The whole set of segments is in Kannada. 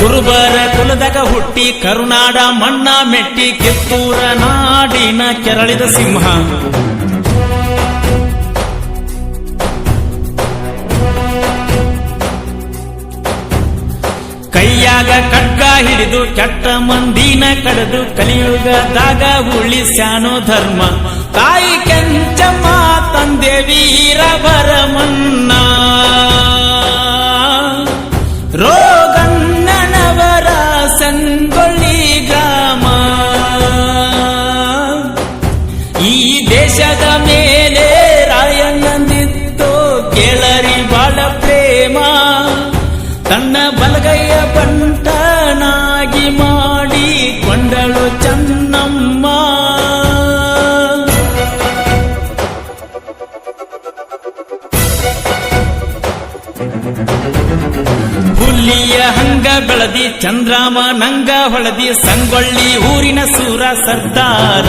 ಕುರುಬರ ಕುಲದಾಗ ಹುಟ್ಟಿ ಕರುನಾಡ ಮಣ್ಣ ಮೆಟ್ಟಿ ಕಿತ್ತೂರ ನಾಡಿನ ಕೆರಳಿದ ಸಿಂಹ. ಕೈಯಾಗ ಖಡ್ಗ ಹಿಡಿದು ಕೆಟ್ಟ ಮಂದಿನ ಕಡೆದು ಕಲಿಯುಗದಾಗ ಉಳಿಸ್ಯಾನೋ ಧರ್ಮ. ತಾಯಿ ಕೆಂಚಮ್ಮ ತಂದೆ ವೀರಭರಮನ್ನ, ರೋಗಣ್ಣನವರ ಸಂಗೊಳ್ಳಿ ಗ್ರಾಮ. ಈ ದೇಶದ ಮೇಲೆ ರಾಯಣ್ಣನಿತ್ತೋ ಕೇಳರಿ ಬಾಳ ಪ್ರೇಮ. ತನ್ನ ಬಲಗೈಯ ಬಂಟನಾಗಿ ಮಾಡಿ ಕೊಂಡಳು ಚೆನ್ನಮ್ಮ. ಹುಲಿಯ ಹಂಗ ಬೆಳದಿ ಚಂದ್ರಾಮ ನಂಗ ಹೊಳದಿ ಸಂಗೊಳ್ಳಿ ಊರಿನ ಸೂರ ಸರ್ದಾರ.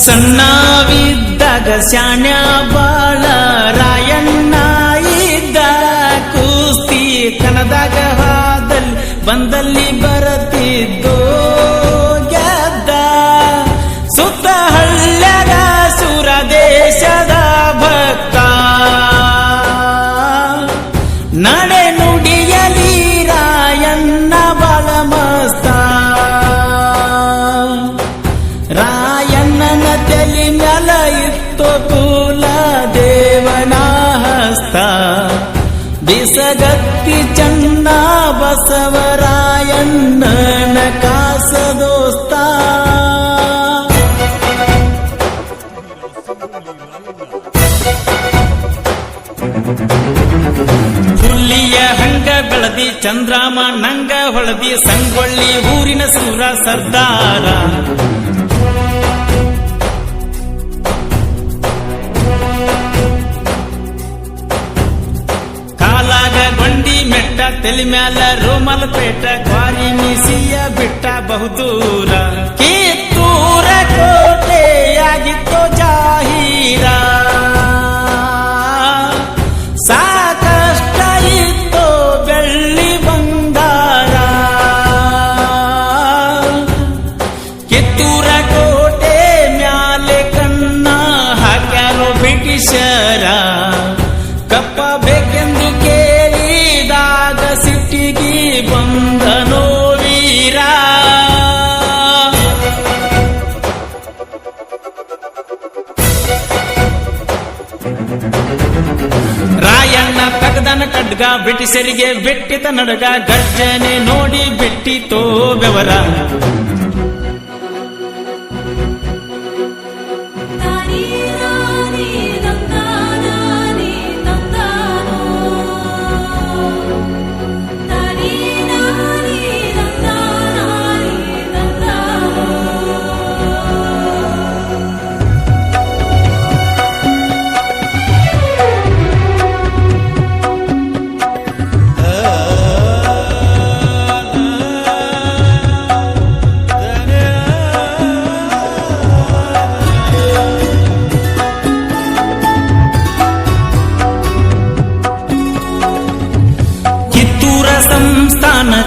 ಸಣ್ಣವಿದ್ದಾಗ ಶಾಣ್ಯ ಬಾಳ ರಾಯಣ್ಣ ಇದ್ದ. ಕುಸ್ತಿ ಕಣದಾಗ ಹಾದಲ್ಲಿ ಬಂದಲ್ಲಿ ಬರತಿದ್ದೋ ಗೆದ್ದ. ಸುತ್ತ ಹಳ್ಳ್ಯಾಗ ಸುರ ದೇಶದ ಭಕ್ತ. ನಡೆ ನುಡಿಯಲಿ ರಾಯಣ್ಣ ಬಾಳ ಮಸ್ತ. ರಾಯಣ್ಣನ ತಲೆ ಮ್ಯಾಲ ಇತ್ತು ಕುಲ ದೇವನ ಹಸ್ತ. ಬಿಸಗತ್ತಿ ಚನ್ನ ಬಸವರಾಯಣ್ಣನ ಕಾಸ ದೋಸ್ತ. ಹುಲಿಯ ಹಂಗ ಬೆಳದಿ ಚಂದ್ರಾಮ ನಂಗ ಹೊಳದಿ ಸಂಗೊಳ್ಳಿ ಊರಿನ ಸೂರ ಸರ್ದಾರ. ಕಾಲಾಗ ಗೊಂಡಿ ಮೆಟ್ಟ ತಲೆ ಮ್ಯಾಲ ರೋಮಲ್ ಪೇಟ ಕ್ವಾರಿ ಮೀಸಿಯ ಬಿಟ್ಟ ಬಹುದೂರ. ಕಿತ್ತೂರ ಕೋಟೆಯಾಗಿತ್ತು ಜಾಹೀರ. ಸಾಕಷ್ಟ ಇತ್ತು ಬೆಳ್ಳಿ ಬಂಗಾರ. ಕಿತ್ತೂರ ಕೋಟೆ ಮ್ಯಾಲೆ ಕಣ್ಣ ಹಾಕ್ಯಾರೋ ಬ್ರಿಟಿಷರ. ಕಪ್ಪ ಬೇಕೆಂದು ಕೇಳಿದಾಗ ಸಿಟ್ಟಿಗೆ ಬಂದನೋ ವೀರ. ರಾಯಣ್ಣ ತಗದನ ಖಡ್ಗ ಬ್ರಿಟಿಷರಿಗೆ ಬಿಟ್ಟಿತ ನಡಗ. ಗರ್ಜನೆ ನೋಡಿ ಬಿಟ್ಟಿತೋ ಬೆವರ.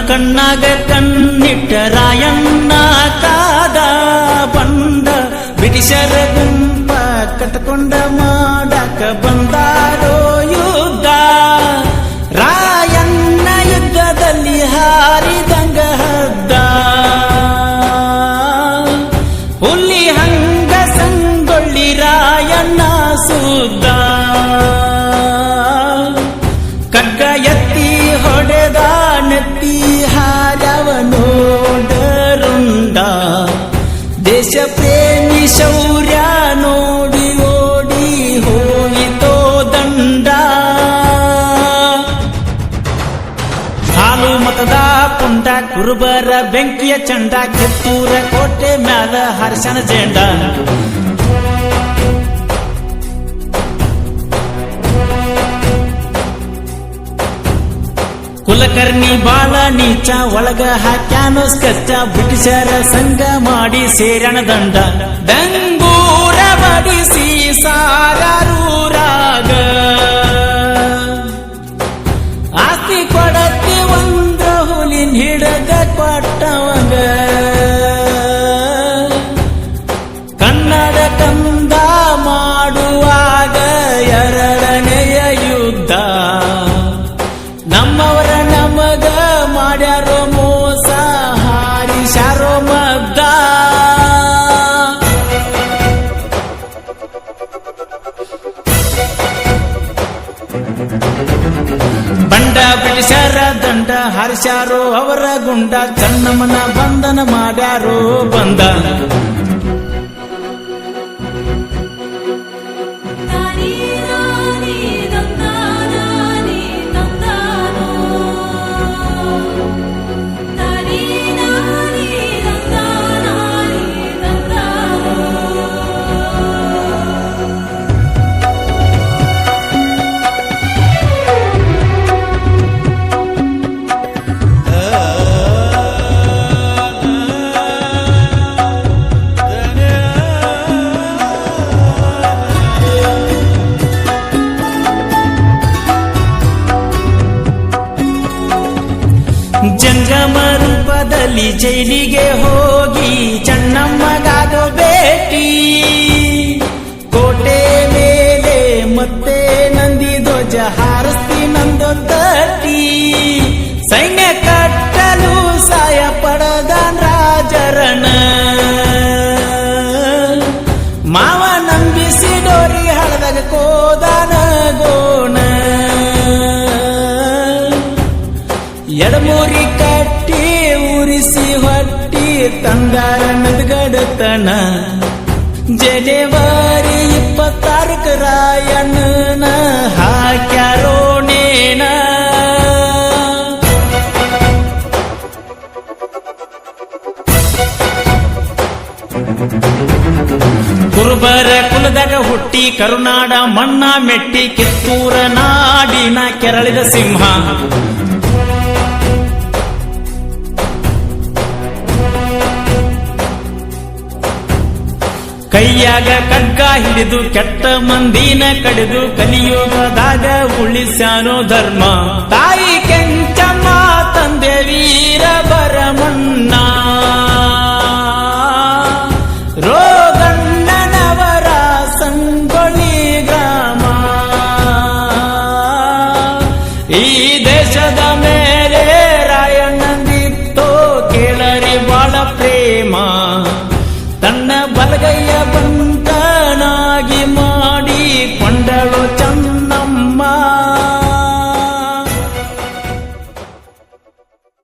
ಕಣ್ಣಾಗ ಕಣ್ಣಿಟ್ಟ ರಾಯಣ್ಣ ಕಾದ ಬಂದ. ಬ್ರಿಟಿಷರ ಗುಂಪ ಕಟ್ಕೊಂಡ ಮಾಡಾಕ ಬಂದಾರೋ ಯುದ್ಧ. ರಾಯಣ್ಣ ಯುದ್ಧದಲ್ಲಿ ಹಾರಿದಂಗ ಹದ್ದ. ಹುಲಿ ಹಂಗ ಸಂಗೊಳ್ಳಿ ರಾಯಣ್ಣ ಸುದ್ದ. ಖಡ್ಗ ಎತ್ತಿ ಹೊಡೆದ ನೆತ್ತಿ ಹಾರವ ನೋಡರುಂಡ. ದೇಶ ಪ್ರೇಮಿ ಕೊಂಡ ಕುರುಬರ ಬೆಂಕಿಯ ಚಂಡ ಕಿತ್ತೂರ ಕೋಟೆ ಮ್ಯಾಲ ಹರ್ಷನ ಜೇಂಡ ಕುಲಕರ್ಣಿ ಬಾಳ ನೀಚ ಒಳಗ ಹಾಕ್ಯಾನೋ ಸ್ಕಚ್ಚ ಬ್ರಿಟಿಷರ ಸಂಘ ಮಾಡಿ ಸೇರಣ ದಂಡ ಬೆಂಗೂರ ಬಡಿಸಿ ಸಾರೂರಾಗ ಆಸ್ತಿ ಕೊಡತಿ ಒಂದ್ರ ಹುಲಿನ ಹಿಡದ ಕೊಟ್ಟವಂಗ ಕನ್ನಡ ಕಂದ ಮಾಡುವಾಗ ಎರಡನೆಯ ಯುದ್ಧ ನಮ್ಮವರ ನಮಗ ಮಾಡ್ಯಾರೋ ಮೋಸ ಹಾರಿಸ್ಯಾರೋ ಮದ್ದ ಬಂಡ ಬ್ರಿಟಿಷರ ದಂಡ ಹಾರಿಸ್ಯಾರೋ ಅವರ ಗುಂಡ ಚನ್ನಮ್ಮನ ಬಂಧನ ಮಾಡ್ಯಾರೋ ಬಂದ ಜಂಗಮ ರೂಪದಲ್ಲಿ ಜೈಲಿಗೆ ಹೋಗಿ ಚನ್ನಮ್ಮಗಾಗೋ ಭೇಟಿ ಕೋಟೆ ಮೇಲೆ ಮತ್ತೆ ನಂದಿ ಧ್ವಜ ಹಾರಿಸ್ತಿ ನಂದೊಂದಟಿ ಸೈನ್ಯ ಕಟ್ಟಲು ಸಾಯ ಪಡೆದ ರಾಜರನ ಮಾವ ನಂಬಿಸಿ ಡೋರಿ ಹಳದಾಗ ಕೋದಾನ ಗೋಣ ಎಡಮೂರಿ ಕಟ್ಟಿ ಉರಿಸಿ ಹೊಟ್ಟಿ ತಂದಾರ ನದ್ಗಡತನ ಜನವರಿ 26 ರಾಯಣ್ಣನ ಹಾಕ್ಯಾರೋ ನೇನ ಕುರುಬರ ಕುಲದಾಗ ಹುಟ್ಟಿ ಕರುನಾಡ ಮಣ್ಣ ಮೆಟ್ಟಿ ಕಿತ್ತೂರ ನಾಡಿನ ಕೆರಳಿದ ಸಿಂಹ ಕೈಯಾಗ ಕಗ್ಗ ಹಿಡಿದು ಕೆಟ್ಟ ಮಂದಿನ ಕಡಿದು ಕಲಿಯುಗದಾಗ ಉಳಿಸ್ಯಾನೋ ಧರ್ಮ ತಾಯಿ ಕೆಂಚಮ್ಮ ತಂದೆ ವೀರ ಭರಮಣ್ಣ ರೋಗಣ್ಣನವರ ಸಂಗೊಳ್ಳಿ ಗ್ರಾಮ ಈ